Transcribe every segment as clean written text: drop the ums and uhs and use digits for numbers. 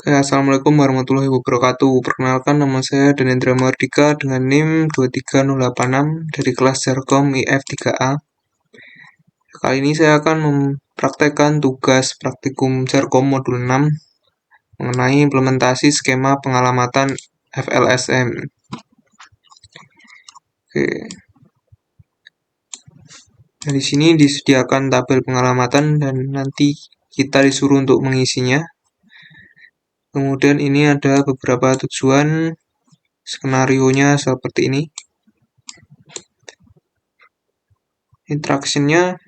Oke, Assalamualaikum warahmatullahi wabarakatuh. Perkenalkan, nama saya Danendra Mardika dengan NIM 23086 dari kelas Jarkom IF 3A. Kali ini saya akan mempraktekkan tugas praktikum Jarkom modul 6 mengenai implementasi skema pengalamatan FLSM. Oke. Nah, di sini disediakan tabel pengalamatan dan nanti kita disuruh untuk mengisinya. Kemudian ini ada beberapa tujuan, skenario-nya seperti ini. Instruction-nya,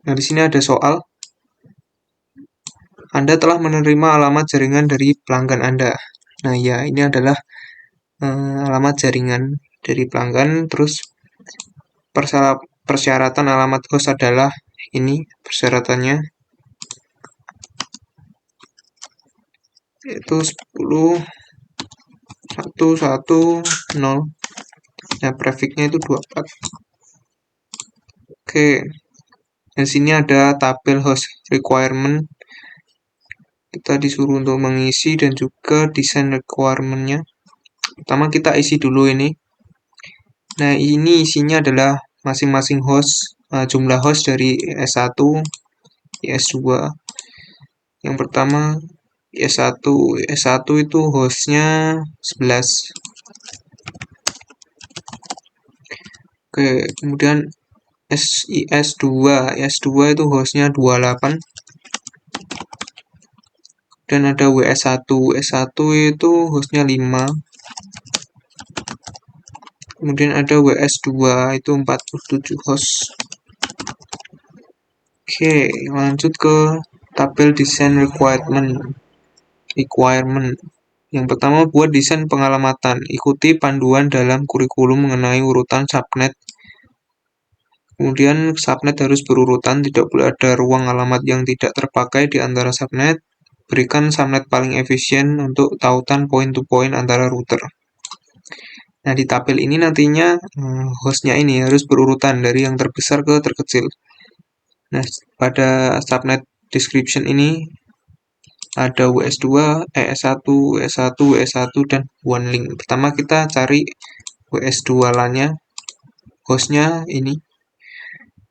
nah di sini ada soal. Anda telah menerima alamat jaringan dari pelanggan Anda. Nah ya, ini adalah alamat jaringan dari pelanggan. Terus persyaratan alamat host adalah ini persyaratannya, yaitu 10.1.1.0. Nah, prefixnya itu 24. Oke. Dan sini ada tabel host requirement. Kita disuruh untuk mengisi dan juga desain requirement-nya. Pertama kita isi dulu ini. Nah, ini isinya adalah masing-masing host, jumlah host dari S1, S2. Yang pertama S1 itu hostnya 11. Oke, kemudian S2 itu hostnya 28. Dan ada WS1 itu hostnya 5. Kemudian ada WS2 itu 47 host. Oke, lanjut ke tabel desain requirement. Yang pertama, buat desain pengalamatan. Ikuti panduan dalam kurikulum mengenai urutan subnet. Kemudian subnet harus berurutan, tidak boleh ada ruang alamat yang tidak terpakai di antara subnet. Berikan subnet paling efisien untuk tautan point-to-point antara router. Nah, di tabel ini nantinya hostnya ini harus berurutan dari yang terbesar ke terkecil. Nah, pada subnet description ini ada WS2, ES1, WS1, WS1, dan one link. Pertama kita cari WS2 LAN-nya, hostnya ini,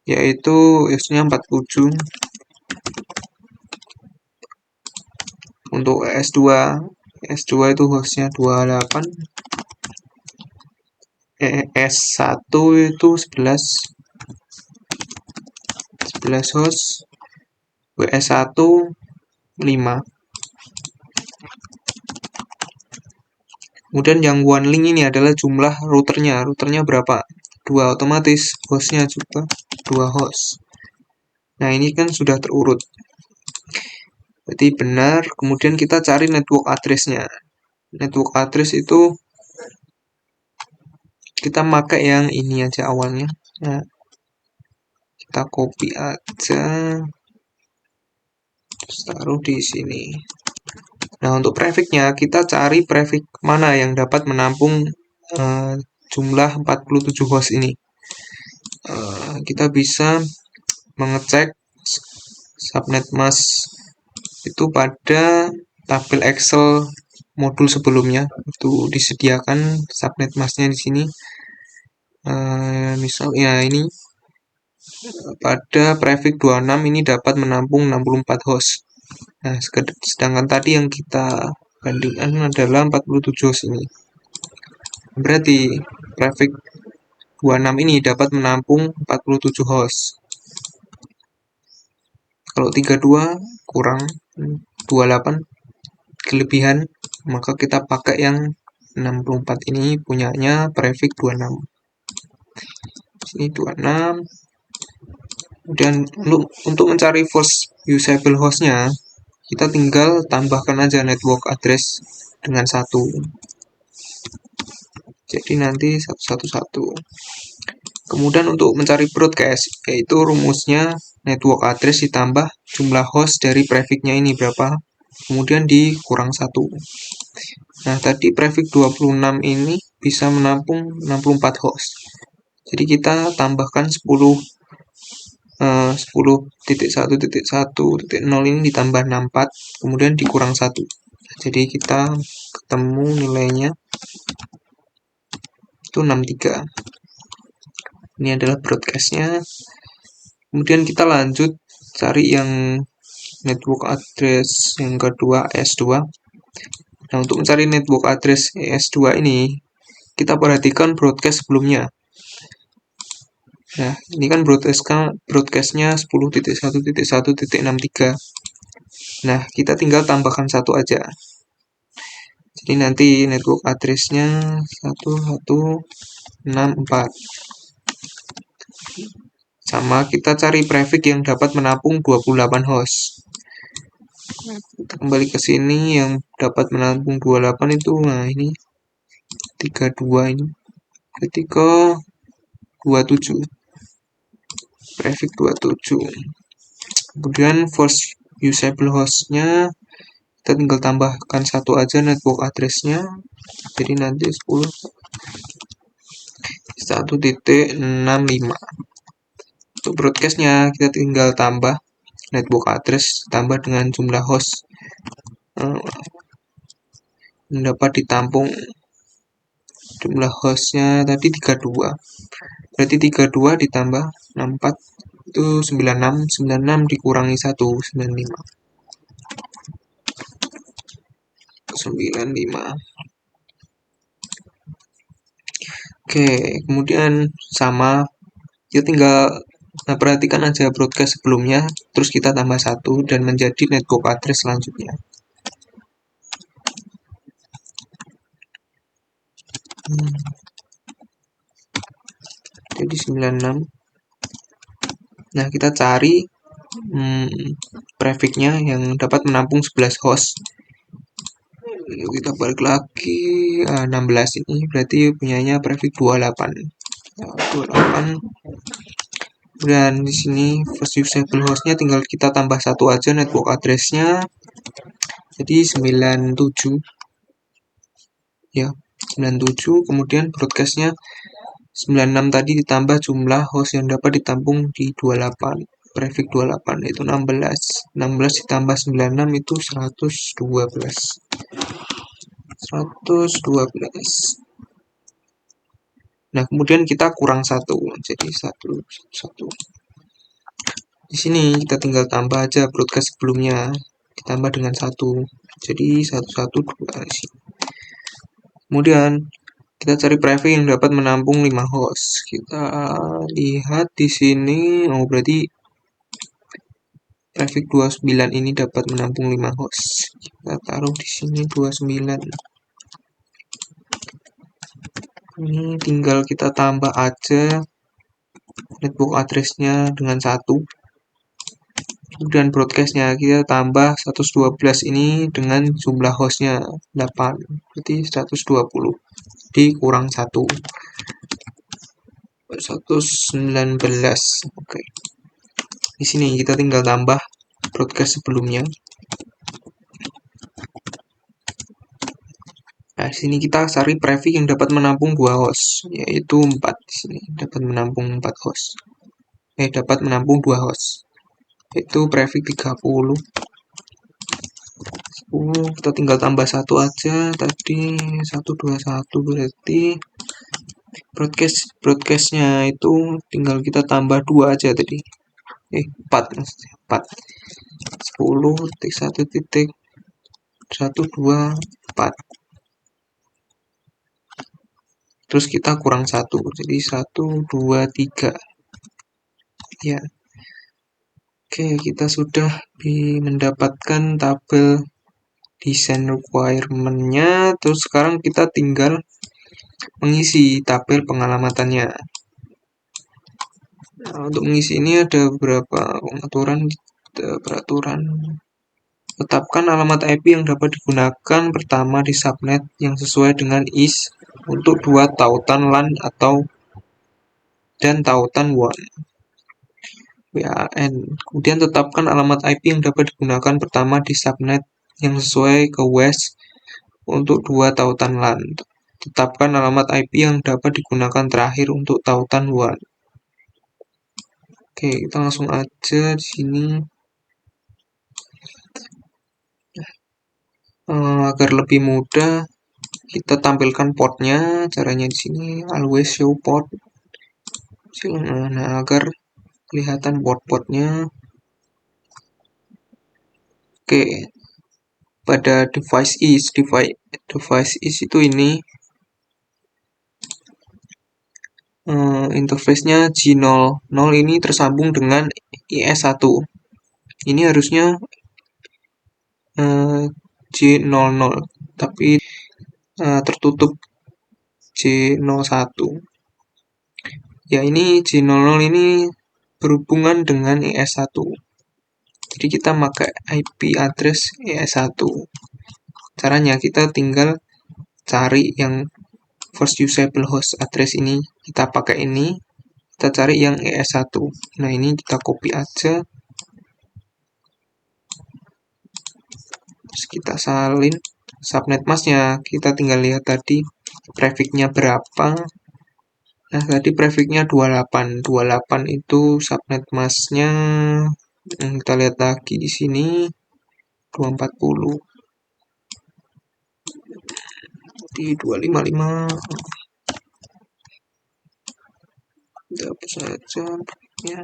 yaitu hostnya 47. Untuk ES2 itu hostnya 28. ES1 itu 11 host, WS1 5. Kemudian yang one link ini adalah jumlah routernya berapa? 2, otomatis hostnya juga 2 host. Nah, ini kan sudah terurut, berarti benar. Kemudian kita cari network address-nya. Network address itu kita pakai yang ini aja awalnya. Nah, kita copy aja, terus taruh di sini. Nah, untuk prefix-nya kita cari prefix mana yang dapat menampung jumlah 47 host ini. Kita bisa mengecek subnet mask itu pada tabel Excel modul sebelumnya, itu disediakan subnet masknya di sini. Misal ya ini pada prefix 26 ini dapat menampung 64 host. Nah, sedangkan tadi yang kita bandingkan adalah 47 host ini. Berarti prefix 26 ini dapat menampung 47 host. Kalau 32 kurang 28 kelebihan, maka kita pakai yang 64 ini punyanya prefix 26. Ini 26. Kemudian untuk mencari first usable hostnya, kita tinggal tambahkan aja network address dengan 1. Jadi nanti 111. Kemudian untuk mencari broadcast, yaitu rumusnya network address ditambah jumlah host dari prefix-nya ini berapa, kemudian dikurang 1. Nah, tadi prefix 26 ini bisa menampung 64 host. Jadi kita tambahkan 10.1.1.0 ini ditambah 64, kemudian dikurang 1. Jadi kita ketemu nilainya itu 63. Ini adalah broadcast-nya. Kemudian kita lanjut cari yang network address yang kedua, ES2. Nah, untuk mencari network address ES2 ini, kita perhatikan broadcast sebelumnya. Nah, ini kan broadcast-nya 10.1.1.63. Nah, kita tinggal tambahkan satu aja. Jadi nanti network address-nya 1164. Sama kita cari prefix yang dapat menampung 28 host. Kita kembali ke sini yang dapat menampung 28 itu, nah ini 32 ini. Ketika 27. Prefix 27. Kemudian first usable host-nya kita tinggal tambahkan satu aja network address-nya. Jadi nanti 1.65. Untuk broadcast-nya kita tinggal tambah network address tambah dengan jumlah host yang dapat ditampung. Jumlah hostnya tadi 32. Berarti 32 ditambah 64 itu 96. 96 dikurangi 1, 95. 95. Oke, kemudian sama kita tinggal perhatikan aja broadcast sebelumnya, terus kita tambah 1 dan menjadi network address selanjutnya. Jadi 96. Nah, kita cari prefix-nya yang dapat menampung 11 host. Kita balik lagi 16 ini berarti punyanya prefix 28. 28. Dan di sini first usable hostnya tinggal kita tambah satu aja network address-nya. Jadi 97. Ya, 97. Kemudian broadcast-nya 96 tadi ditambah jumlah host yang dapat ditampung di 28. Prefix 28 itu 16. 16 ditambah 96 itu 112. 112. Nah, kemudian kita kurang 1. Jadi 1. Di sini kita tinggal tambah aja broadcast sebelumnya. Ditambah dengan 1. Jadi 112. Kemudian kita cari prefix yang dapat menampung 5 host. Kita lihat di sini, berarti prefix 29 ini dapat menampung 5 host. Kita taruh di sini 29. Ini tinggal kita tambah aja network address-nya dengan 1. Kemudian broadcast-nya kita tambah 112 ini dengan jumlah host-nya 8. Berarti 120. Jadi kurang 1. 119. Oke. Di sini kita tinggal tambah broadcast sebelumnya. Nah, di sini kita cari prefix yang dapat menampung 2 host, yaitu 4. Di sini dapat menampung 4 host. Dapat menampung 2 host. Itu prefix 30. Kita tinggal tambah 1 aja. Tadi 121 berarti broadcast-nya itu tinggal kita tambah 2 aja tadi. 4 maksudnya. 4. 10.1.124. Terus kita kurang 1. Jadi 123. Ya. Oke, kita sudah mendapatkan tabel desain requirement-nya. Terus sekarang kita tinggal mengisi tabel pengalamatannya. Nah, untuk mengisi ini ada beberapa pengaturan peraturan. Tetapkan alamat IP yang dapat digunakan pertama di subnet yang sesuai dengan IS untuk 2 tautan LAN dan tautan WAN. WAN. Kemudian tetapkan alamat IP yang dapat digunakan pertama di subnet yang sesuai ke WES untuk 2 tautan LAN. Tetapkan alamat IP yang dapat digunakan terakhir untuk tautan WAN. Oke, kita langsung aja di sini. agar lebih mudah, kita tampilkan portnya. Caranya di sini always show port. Nah, agar kelihatan port-portnya. Oke, pada device is itu ini interface-nya G0. 0 ini tersambung dengan IS1. Ini harusnya G00, tapi tertutup G01. Ya, ini G00 ini berhubungan dengan IS1. Jadi kita pakai IP address IS1. Caranya kita tinggal cari yang first usable host address ini, kita pakai ini, kita cari yang ES1. Nah, ini kita copy aja. Terus kita salin subnet masknya, kita tinggal lihat tadi prefixnya berapa. Nah, tadi prefixnya 28. 28 itu subnet masknya, kita lihat lagi di sini 240. Di 255. Hapus saja ya.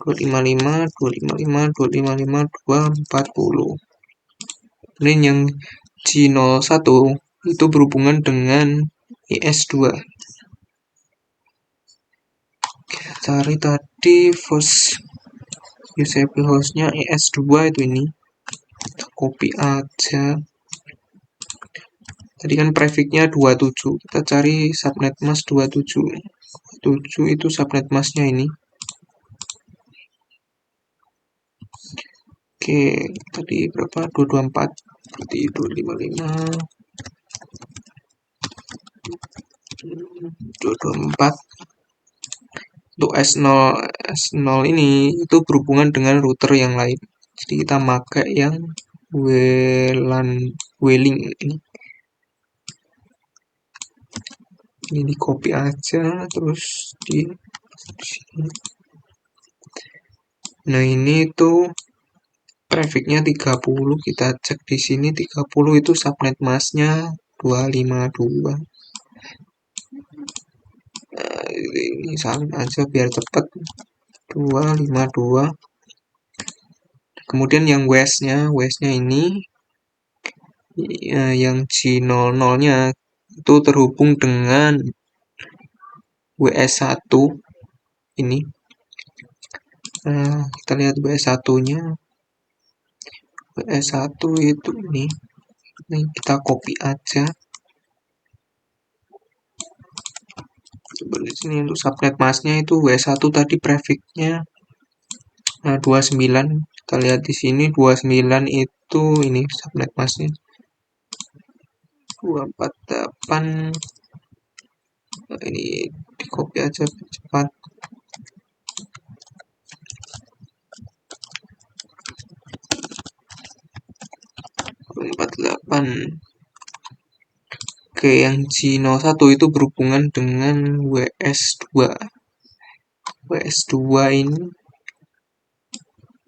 255, 255, 255, 240. Kemudian yang G01 itu berhubungan dengan IS2. Kita cari tadi first usable hostnya IS2 itu ini. Kita copy aja. Tadi kan prefixnya 27. Kita cari subnet mask 27. 27 itu subnet masknya ini. Oke, tadi berapa? 224. Berarti 255. 224. Untuk S0 ini itu berhubungan dengan router yang lain. Jadi kita pakai yang WLAN ini. Ini di copy aja terus di sini. Nah, ini tuh prefixnya 30, kita cek di sini 30 itu subnet masknya 252. Nah, ini salin aja biar cepat. 252. Kemudian yang WES-nya ini yang G00-nya itu terhubung dengan WS1 ini. Kita lihat WS1-nya. WS1 itu ini kita copy aja. Di sini untuk subnet masknya itu W1 tadi prefixnya 29. Kita lihat di sini 29 itu ini subnet masknya 248. Ini di copy aja cepat. 248. Oke, yang G01 itu berhubungan dengan WS2. WS2 ini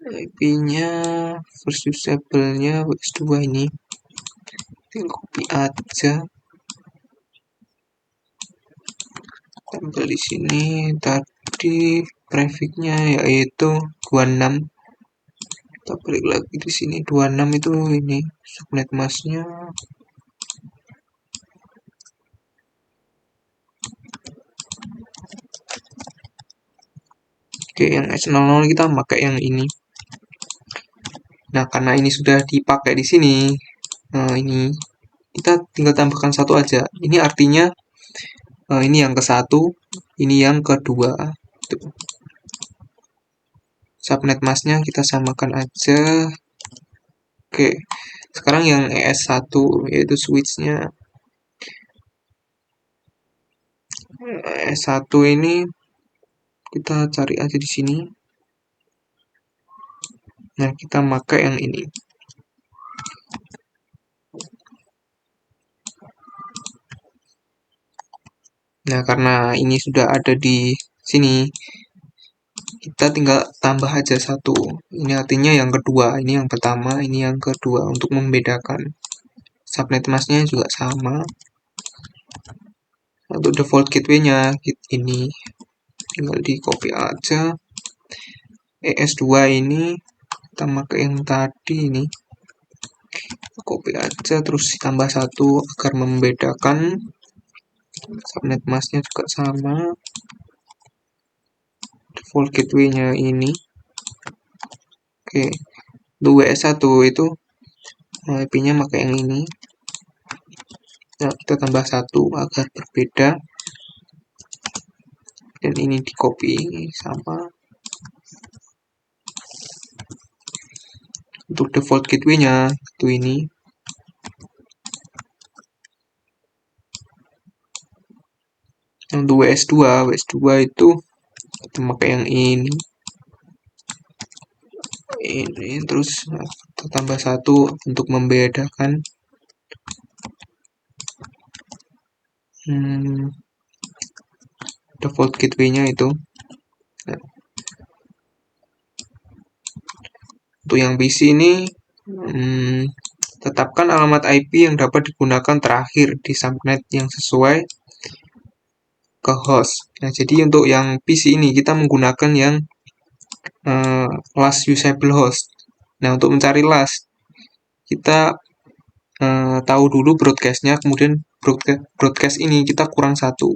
IP-nya first usable-nya WS2 ini. Tinggal copy aja. Tempel di sini tadi prefixnya yaitu 26. Kita balik lagi di sini 26 itu ini subnet masknya. Oke, yang S00 kita pakai yang ini. Nah, karena ini sudah dipakai di sini, ini kita tinggal tambahkan satu aja. Ini artinya ini yang ke-1, ini yang kedua. Tuh. Subnet masknya kita samakan aja. Oke, sekarang yang ES1 yaitu switchnya. ES1 ini kita cari aja di sini. Nah, kita pakai yang ini. Nah, karena ini sudah ada di sini, kita tinggal tambah aja satu. Ini artinya yang kedua, ini yang pertama, ini yang kedua untuk membedakan. Subnet masknya juga sama. Untuk default gateway-nya ini tinggal di copy aja. ES2 ini kita pakai yang tadi ini. Copy aja terus tambah satu agar membedakan. Subnet masknya juga sama. Default gateway-nya ini. Oke. Untuk WS1 itu IP-nya pakai yang ini. Nah, kita tambah satu agar berbeda. Dan ini di copy sama. Untuk default gateway-nya itu ini. Untuk WS2 itu kita pakai yang ini. Ini terus kita tambah satu untuk membedakan. Default gateway-nya itu. Nah, untuk yang PC ini tetapkan alamat IP yang dapat digunakan terakhir di subnet yang sesuai ke host. Nah, jadi untuk yang PC ini kita menggunakan yang last usable host. Nah, untuk mencari last kita tahu dulu broadcast-nya, kemudian broadcast ini kita kurang satu.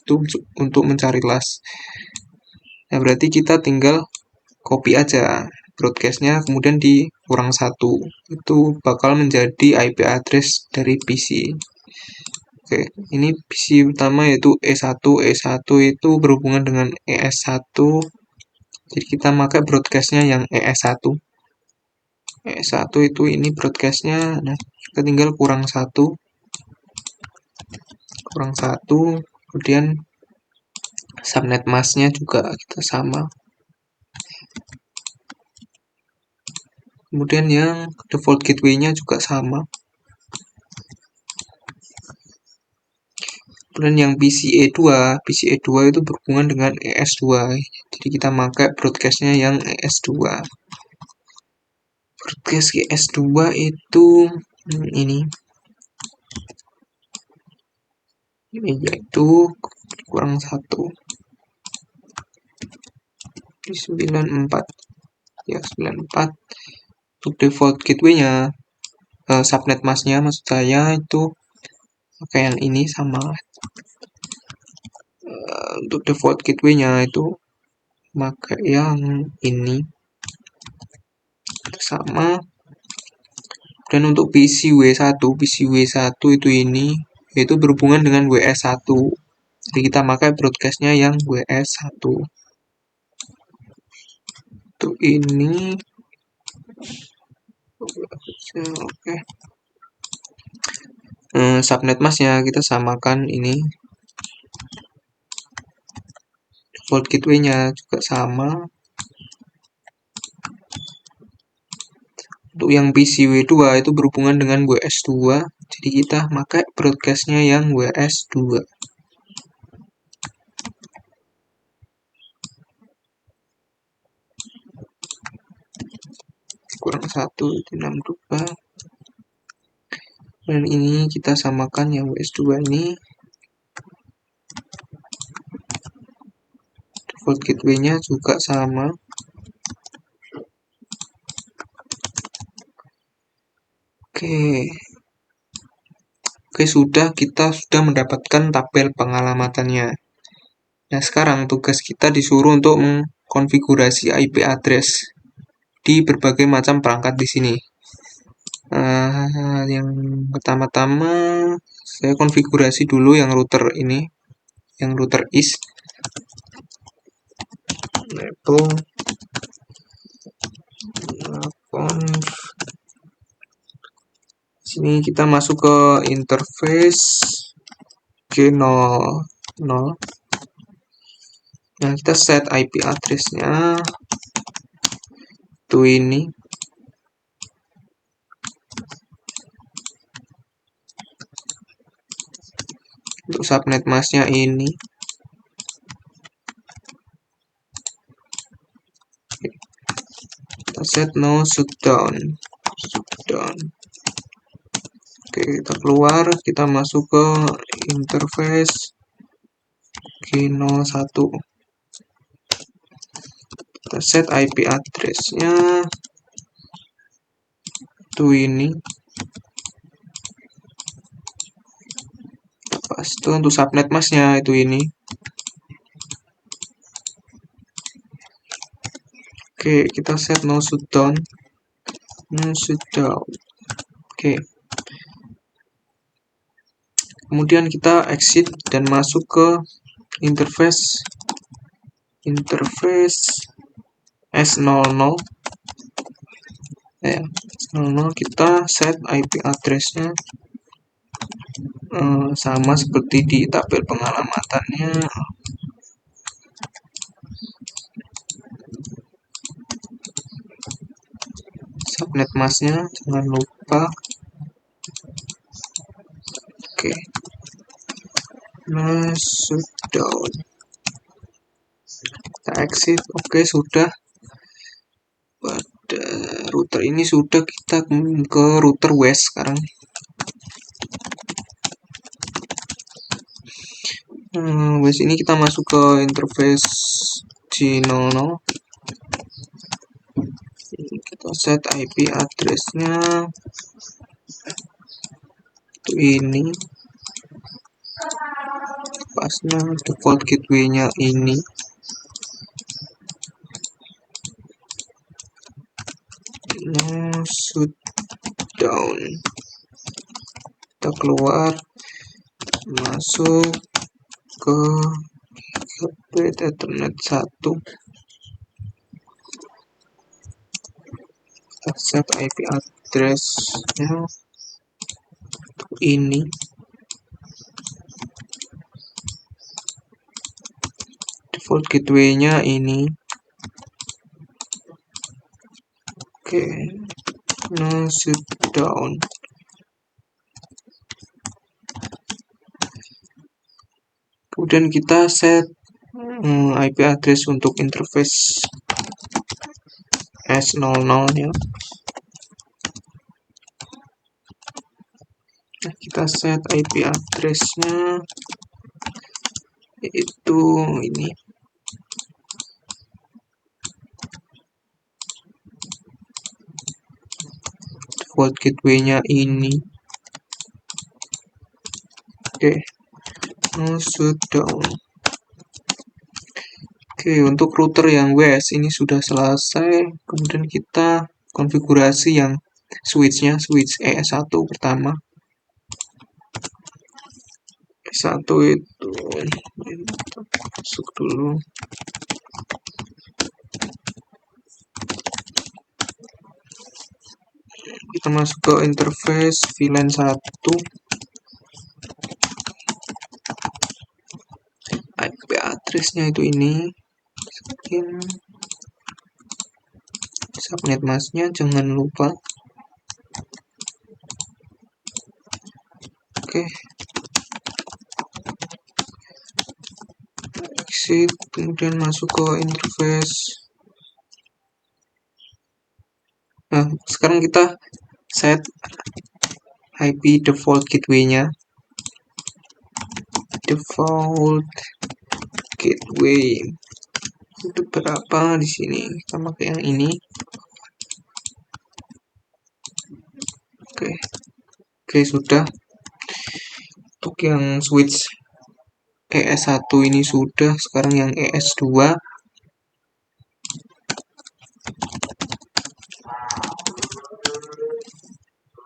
Itu untuk mencari last. Nah, berarti kita tinggal copy aja broadcast-nya, kemudian dikurang satu. Itu bakal menjadi IP address dari PC. Oke, ini PC utama yaitu E1. E1 itu berhubungan dengan ES1. Jadi kita pakai broadcast-nya yang ES1. ES1 itu ini broadcast-nya. Nah, kita tinggal kurang satu. Kemudian subnet mask-nya juga kita sama. Kemudian yang default gateway-nya juga sama. Kemudian yang PCE2 itu berhubungan dengan ES2. Jadi kita pakai broadcast-nya yang ES2. Broadcast ES2 itu ini yaitu kurang satu. 94. Ya, 94. Untuk default gateway-nya, subnet mask-nya maksud saya itu pakai yang ini sama. Untuk default gateway-nya itu pakai yang ini sama. Dan untuk PCW1 itu ini yaitu berhubungan dengan WS1. Jadi kita pakai broadcast-nya yang WS1. Untuk ini oke. Subnet mask-nya kita samakan ini. Default gateway-nya juga sama. Untuk yang PCW2 itu berhubungan dengan WS2. Jadi kita pakai broadcast-nya yang WS2. Kurang 1 itu 62. Dan ini kita samakan yang WS2 ini. Default gateway-nya juga sama. Oke, kita sudah mendapatkan tabel pengalamatannya. Nah, sekarang tugas kita disuruh untuk mengkonfigurasi IP address di berbagai macam perangkat di sini. Yang pertama-tama saya konfigurasi dulu yang router ini, yang router is label sini kita masuk ke interface G00. Nah, kita set IP address-nya itu ini. Untuk subnet mask-nya ini. Kita set no shutdown. Oke, kita keluar, kita masuk ke interface G01. Kita set IP address-nya itu ini. Pas itu untuk subnet masnya itu ini. Oke, kita set no shutdown. Oke. Kemudian kita exit dan masuk ke interface S00. Ya, S00 kita set IP address-nya sama seperti di tabel pengalamannya. Subnet masnya jangan lupa. Oke. Shutdown. Kita exit. Oke, sudah. Pada router ini sudah, kita ke router west sekarang. West ini kita masuk ke interface G00. Kita set IP address-nya itu ini. Pasnya default gateway-nya ini. No shutdown. Kita keluar, masuk ke Ethernet 1. Kita set IP address-nya ini. Default gateway-nya ini. Oke. No shutdown. Kemudian kita set IP address untuk interface S00 ya. Nah, kita set IP address-nya itu ini. Default gateway-nya ini. Oke. No shutdown. Oke, untuk router yang west ini sudah selesai. Kemudian kita konfigurasi yang switch-nya, switch ES1 pertama. ES1 itu masuk dulu. Kita masuk ke interface VLAN 1. IP address-nya itu ini. Subnet masnya jangan lupa. Oke. Exit, kemudian masuk ke interface. Nah, sekarang kita set IP default gateway-nya. Default gateway itu berapa di sini? Kita pakai yang ini. Oke, sudah. Untuk yang switch ES1 ini sudah. Sekarang yang ES2.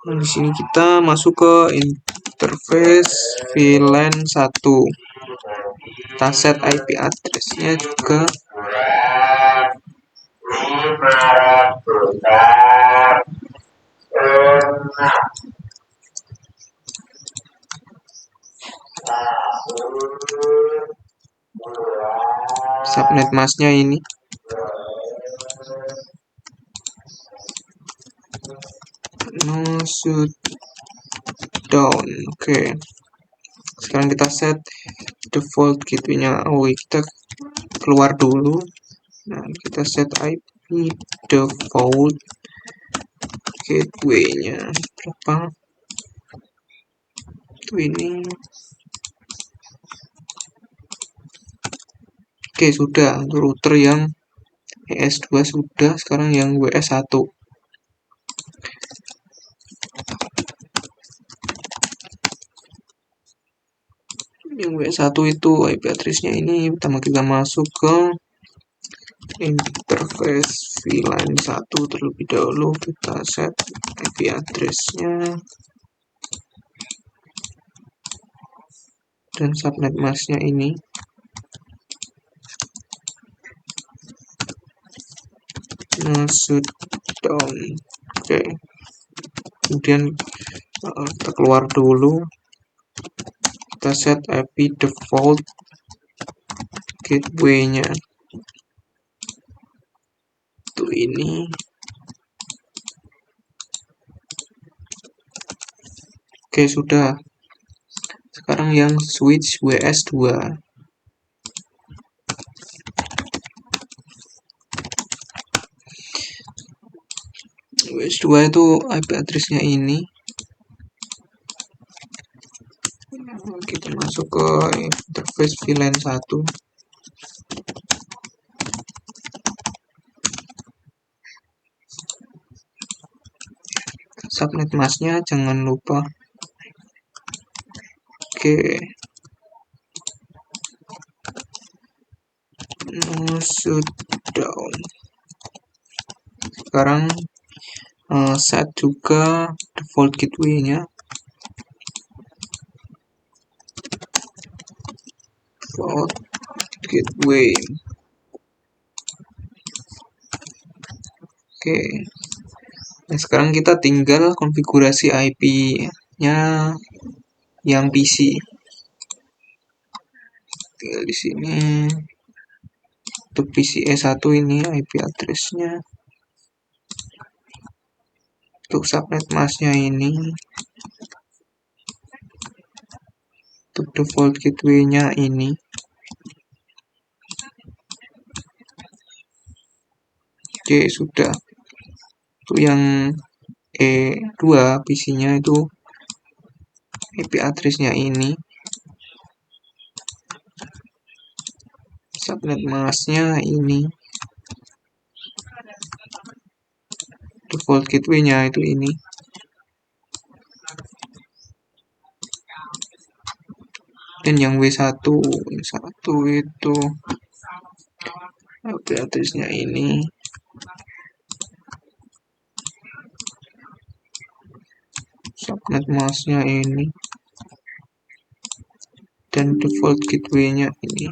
Nah, di sini kita masuk ke interface VLAN 1. Kita set IP address-nya juga. Subnet masnya ini. No shutdown. Oke. Sekarang kita set default gateway-nya. Oh, kita keluar dulu. Nah, kita set IP Ini default gateway-nya berapa? Itu ini. Oke, sudah untuk router yang ES2 sudah, sekarang yang WS1. Yang WS1 itu IP address-nya ini, pertama kita masuk ke interface VLAN 1 terlebih dahulu, kita set IP address-nya dan subnet mask-nya ini. Shutdown. Oke. Kemudian kita keluar dulu. Kita set IP default gateway-nya. Itu ini. Oke, sudah. Sekarang yang switch WS2. WS2 itu IP address-nya ini. Kita masuk ke interface VLAN 1. Subnet mask-nya jangan lupa. Oke. Shutdown. Sekarang set juga default gateway-nya. Default gateway. Oke. Nah, sekarang kita tinggal konfigurasi IP-nya yang PC. Tinggal di sini. Untuk PC E1 ini IP address-nya. Untuk subnet mask-nya ini. Untuk default gateway-nya ini. Oke, sudah. Untuk yang E2 PC-nya itu IP address-nya ini. Subnet mask-nya ini. Default gateway-nya itu ini. Dan yang W1 itu IP address-nya ini. Subnet mask-nya ini. Dan default gateway-nya ini.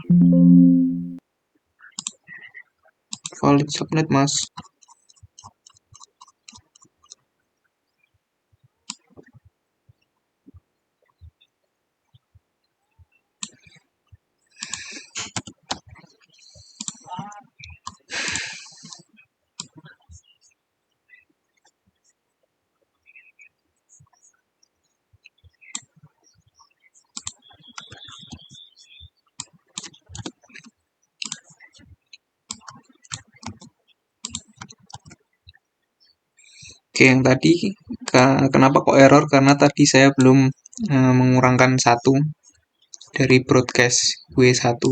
Valid subnet mask. Oke, yang tadi kenapa kok error? Karena tadi saya belum mengurangkan 1 dari broadcast W1.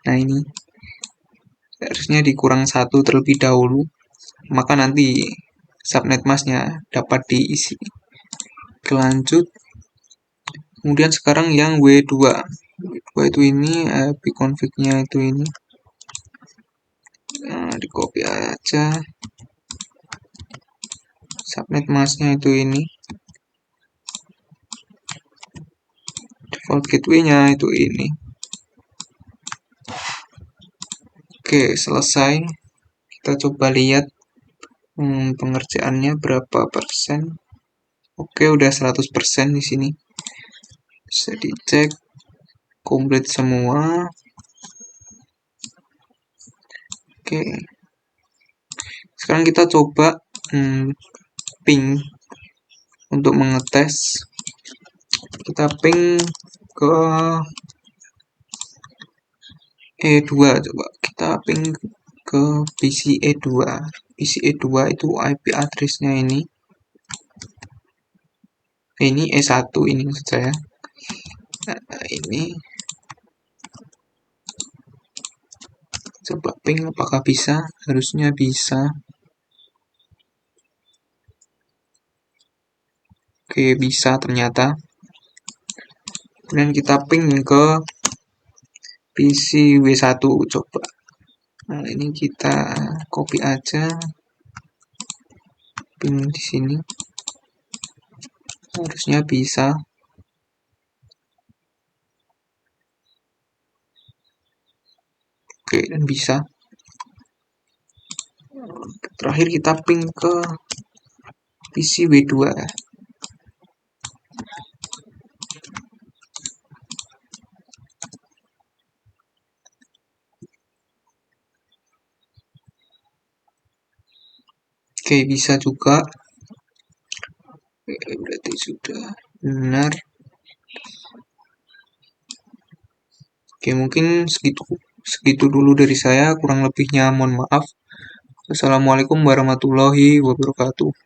Nah, ini harusnya dikurang 1 terlebih dahulu, maka nanti subnet mask-nya dapat diisi. Lanjut. Kemudian sekarang yang W2. W2 itu ini IP config-nya itu ini. Nah, di copy aja. Subnet mask-nya itu ini. Default gateway-nya itu ini. Oke, selesai. Kita coba lihat pengerjaannya berapa persen. Oke, udah 100% di sini. Bisa dicek komplit semua. Oke. Sekarang kita coba ping untuk mengetes. Kita ping ke E2, coba kita ping ke PCE2. PCE2 itu IP address-nya ini E1 ini maksud saya. Nah, ini coba ping apakah bisa? Harusnya bisa. Oke, bisa ternyata. Kemudian kita ping ke PC W1 coba. Nah, ini kita copy aja. Ping di sini. Harusnya bisa. Oke, dan bisa. Terakhir kita ping ke PC W2. Oke, bisa juga. Oke, berarti sudah benar. Oke, mungkin segitu dulu dari saya. Kurang lebihnya mohon maaf. Assalamualaikum warahmatullahi wabarakatuh.